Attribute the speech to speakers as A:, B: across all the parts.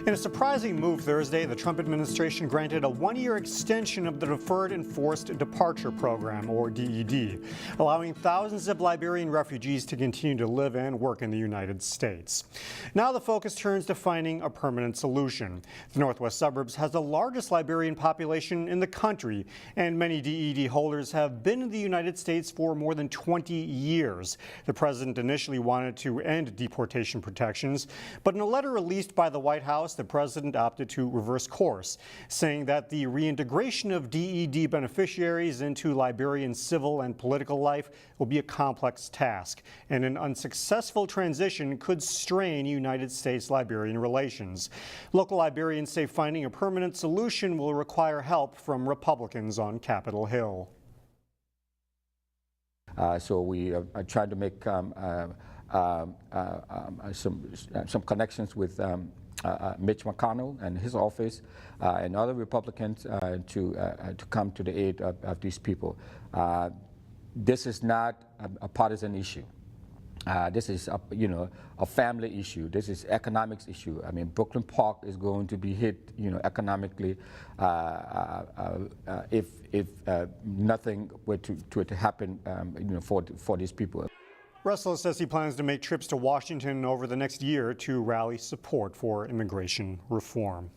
A: In a surprising move Thursday, the Trump administration granted a one-year extension of the Deferred Enforced Departure Program, or DED, allowing thousands of Liberian refugees to continue to live and work in the United States. Now the focus turns to finding a permanent solution. The Northwest Suburbs has the largest Liberian population in the country, and many DED holders have been in the United States for more than 20 years. The president initially wanted to end deportation protections, but in a letter released by the White House, the president opted to reverse course, saying that the reintegration of DED beneficiaries into Liberian civil and political life will be a complex task, and an unsuccessful transition could strain United States-Liberian relations. Local Liberians say finding a permanent solution will require help from Republicans on Capitol Hill.
B: So we tried to make some connections with Mitch McConnell and his office and other Republicans to come to the aid of these people. This is not a partisan issue. This is a family issue. This is economics issue. I mean, Brooklyn Park is going to be hit, economically if nothing were to happen, for these people.
A: Russell says he plans to make trips to Washington over the next year to rally support for immigration reform.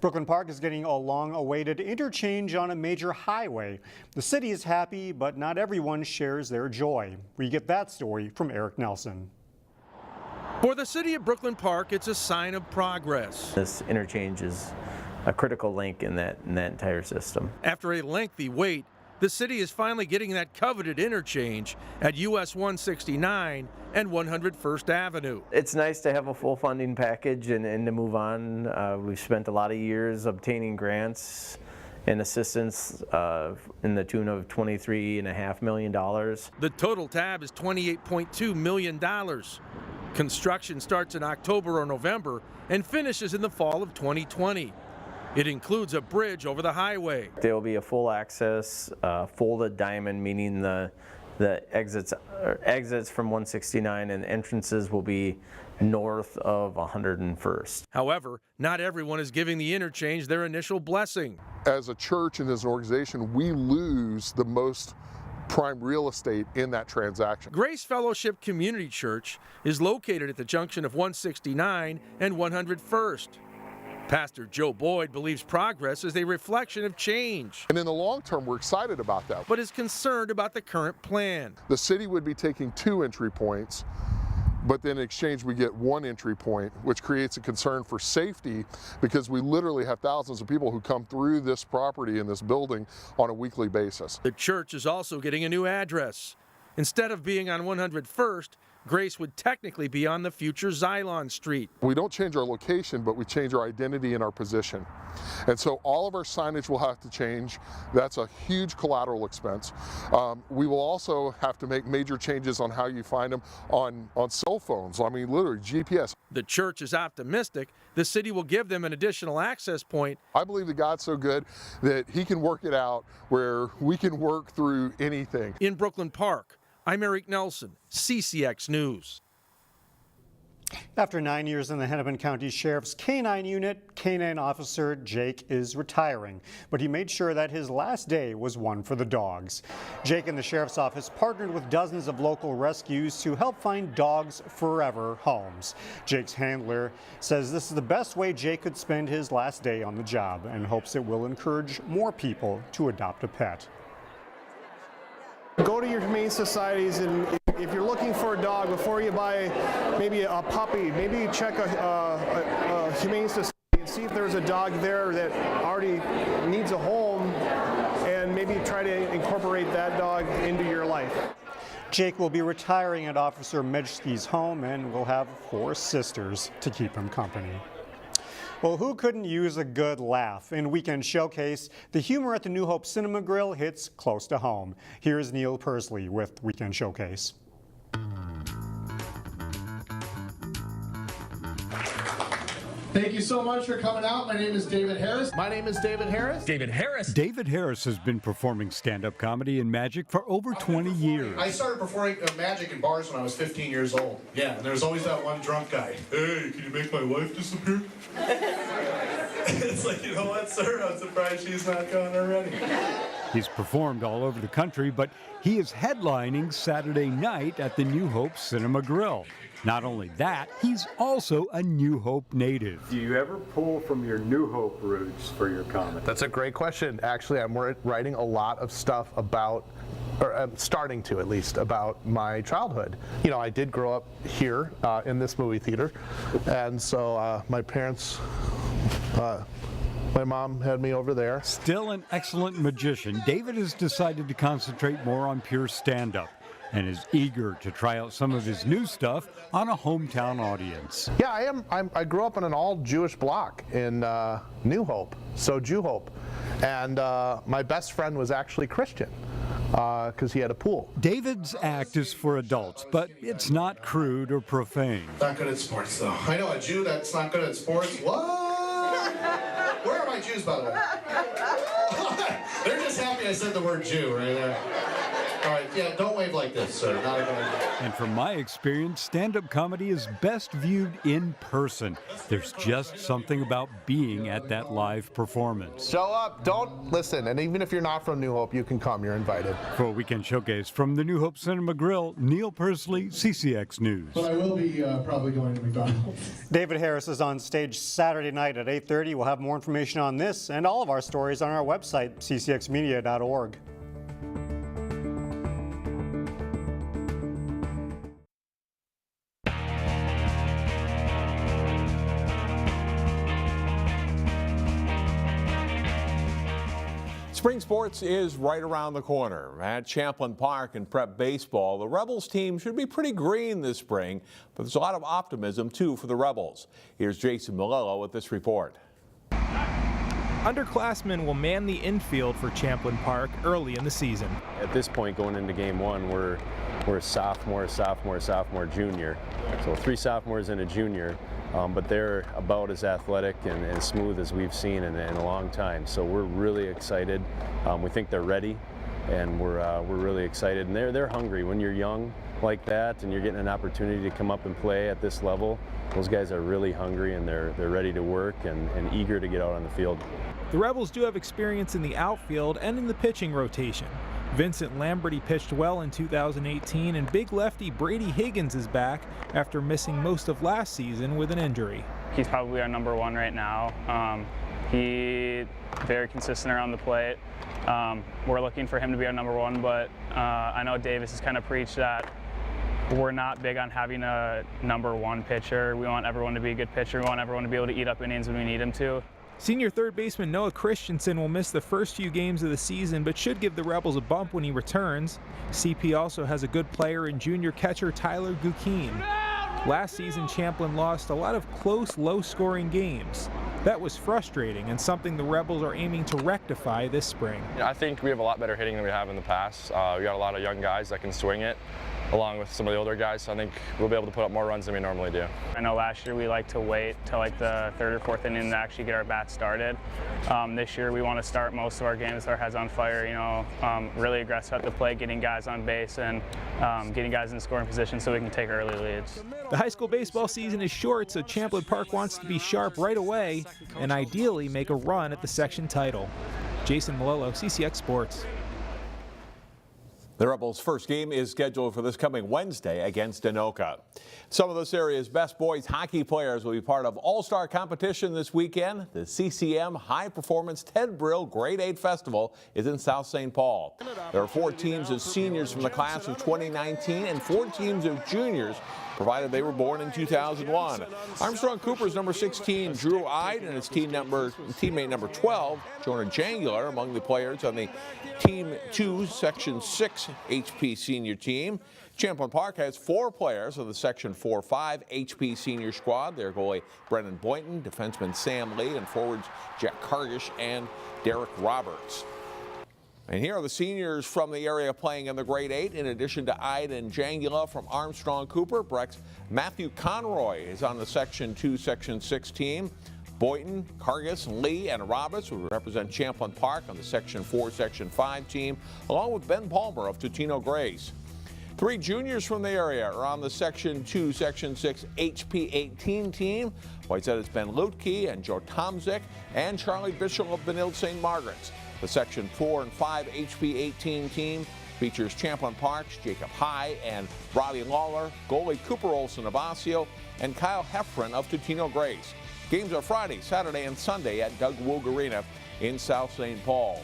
A: Brooklyn Park is getting a long-awaited interchange on a major highway. The city is happy, but not everyone shares their joy. We get that story from Eric Nelson.
C: For the city of Brooklyn Park, it's a sign of progress.
D: This interchange is a critical link in that entire system.
C: After a lengthy wait, the city is finally getting that coveted interchange at US 169 and 101st Avenue.
D: It's nice to have a full funding package and to move on. We've spent a lot of years obtaining grants and assistance in the tune of $23.5 million.
C: The total tab is $28.2 million. Construction starts in October or November and finishes in the fall of 2020. It includes a bridge over the highway.
D: There will be a full access, folded diamond, meaning the exits from 169 and entrances will be north of 101st.
C: However, not everyone is giving the interchange their initial blessing.
E: As a church and as an organization, we lose the most prime real estate in that transaction.
C: Grace Fellowship Community Church is located at the junction of 169 and 101st. Pastor Joe Boyd believes progress is a reflection of change.
E: And in the long term, we're excited about that.
C: But is concerned about the current plan.
E: The city would be taking 2 entry points, but then in exchange we get 1 entry point, which creates a concern for safety because we literally have thousands of people who come through this property in this building on a weekly basis.
C: The church is also getting a new address. Instead of being on 101st, Grace would technically be on the future Xylon Street.
E: We don't change our location, but we change our identity and our position. And so all of our signage will have to change. That's a huge collateral expense. We will also have to make major changes on how you find them on cell phones. I mean, literally GPS.
C: The church is optimistic the city will give them an additional access point.
E: I believe that God's so good that he can work it out where we can work through anything.
C: In Brooklyn Park, I'm Eric Nelson, CCX News.
A: After 9 years in the Hennepin County Sheriff's K-9 unit, K-9 officer Jake is retiring, but he made sure that his last day was one for the dogs. Jake and the Sheriff's Office partnered with dozens of local rescues to help find dogs forever homes. Jake's handler says this is the best way Jake could spend his last day on the job and hopes it will encourage more people to adopt a pet.
F: Go to your humane societies, and if you're looking for a dog, before you buy maybe a puppy, maybe check a humane society and see if there's a dog there that already needs a home, and maybe try to incorporate that dog into your life.
A: Jake will be retiring at Officer Medjski's home and will have 4 sisters to keep him company. Well, who couldn't use a good laugh? In Weekend Showcase, the humor at the New Hope Cinema Grill hits close to home. Here's Neil Persley with Weekend Showcase.
G: Thank you so much for coming out. My name is David Harris.
F: My name is David Harris.
H: David Harris.
I: David Harris has been performing stand-up comedy and magic for over 20 years.
G: I started performing magic in bars when I was 15 years old. Yeah, and there was always that one drunk guy. Hey, can you make my wife disappear? It's like, you know what, sir? I'm surprised she's not gone already.
I: He's performed all over the country, but he is headlining Saturday night at the New Hope Cinema Grill. Not only that, he's also a New Hope native.
J: Do you ever pull from your New Hope roots for your comedy?
F: That's a great question. Actually, I'm writing a lot of stuff about, or I'm starting to at least, about my childhood. You know, I did grow up here in this movie theater, and so my parents, my mom had me over there.
I: Still an excellent magician, David has decided to concentrate more on pure stand-up and is eager to try out some of his new stuff on a hometown audience.
F: Yeah, I am. I grew up in an all-Jewish block in New Hope, so Jew Hope, and my best friend was actually Christian because he had a pool.
I: David's act is for adults, but it's not crude or profane.
G: Not good at sports, though. I know a Jew that's not good at sports. What? Where are my Jews, by the way? They're just happy I said the word Jew right there. All right, yeah, don't wave like this, sir. Not a good idea.
I: And from my experience, stand-up comedy is best viewed in person. There's just something about being at that live performance.
F: Show up, don't listen, and even if you're not from New Hope, you can come, you're invited.
I: For a weekend showcase from the New Hope Cinema Grill, Neil Persley, CCX News.
G: But I will be probably going to McDonald's.
A: David Harris is on stage Saturday night at 8:30. We'll have more information on this and all of our stories on our website, ccxmedia.org.
K: Spring sports is right around the corner. At Champlin Park and prep baseball, the Rebels team should be pretty green this spring, but there's a lot of optimism too for the Rebels. Here's Jason Malillo with this report.
L: Underclassmen will man the infield for Champlin Park early in the season.
M: At this point, going into game one, we're sophomore, junior. So 3 sophomores and a junior. But they're about as athletic and smooth as we've seen in a long time. So we're really excited. We think they're ready, and we're really excited. And they're hungry. When you're young like that and you're getting an opportunity to come up and play at this level, those guys are really hungry and they're ready to work and eager to get out on the field.
L: The Rebels do have experience in the outfield and in the pitching rotation. Vincent Lamberty pitched well in 2018, and big lefty Brady Higgins is back after missing most of last season with an injury.
N: He's probably our number one right now. He's very consistent around the plate. We're looking for him to be our number one, but I know Davis has kind of preached that we're not big on having a number one pitcher. We want everyone to be a good pitcher. We want everyone to be able to eat up innings when we need them to.
L: Senior third baseman Noah Christensen will miss the first few games of the season, but should give the Rebels a bump when he returns. CP also has a good player in junior catcher Tyler Gukeen. Last season, Champlin lost a lot of close, low-scoring games. That was frustrating and something the Rebels are aiming to rectify this spring.
O: I think we have a lot better hitting than we have in the past. We got a lot of young guys that can swing it, along with some of the older guys, so I think we'll be able to put up more runs than we normally do.
N: I know last year we liked to wait till like the 3rd or 4th inning to actually get our bats started. This year we want to start most of our games with our heads on fire, really aggressive at the plate, getting guys on base and getting guys in scoring position so we can take early leads.
L: The high school baseball season is short, so Champlin Park wants to be sharp right away and ideally make a run at the section title. Jason Malillo, CCX Sports.
K: The Rebels' first game is scheduled for this coming Wednesday against Anoka. Some of this area's best boys hockey players will be part of all-star competition this weekend. The CCM High Performance Ted Brill Grade 8 Festival is in South St. Paul. There are 4 teams of seniors from the class of 2019 and 4 teams of juniors, provided they were born in 2001. Armstrong Cooper's number 16, Drew Ide, and his teammate number 12, Jonah Jangular, among the players on the Team 2 Section 6 HP senior team. Champlin Park has 4 players of the Section 4-5 HP senior squad. Their goalie Brennan Boynton, defenseman Sam Lee, and forwards Jack Kargish and Derek Roberts. And here are the seniors from the area playing in the Grade 8. In addition to Ide and Jangula from Armstrong Cooper, Breck's Matthew Conroy is on the Section 2, Section 6 team. Boynton, Cargus, Lee, and Roberts will represent Champlin Park on the Section 4, Section 5 team, along with Ben Palmer of Totino Grace. 3 juniors from the area are on the Section 2, Section 6 HP18 team. Whitehead it's Ben Lutke and Joe Tomzik and Charlie Bishop of Benilde St. Margaret's. The Section 4 and 5 HP18 team features Champlin Park's Jacob High and Robbie Lawler, goalie Cooper Olson of Osseo, and Kyle Heffron of Totino Grace. Games are Friday, Saturday, and Sunday at Doug Woog Arena in South St. Paul.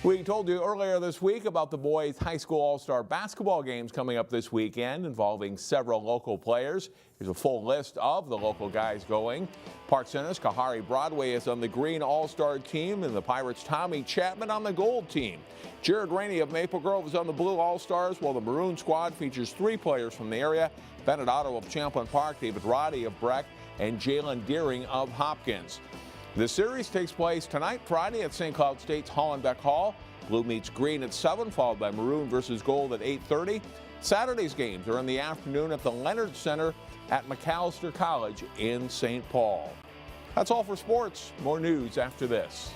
K: We told you earlier this week about the boys' high school all-star basketball games coming up this weekend involving several local players. Here's a full list of the local guys going. Park Center's Kahari Broadway is on the green all-star team and the Pirates' Tommy Chapman on the gold team. Jared Rainey of Maple Grove is on the blue all-stars, while the maroon squad features 3 players from the area: Bennett Otto of Champlin Park, David Roddy of Breck, and Jalen Deering of Hopkins. The series takes place tonight, Friday, at St. Cloud State's Hollenbeck Hall. Blue meets green at 7, followed by maroon versus gold at 8:30. Saturday's games are in the afternoon at the Leonard Center at McAllister College in St. Paul. That's all for sports. More news after this.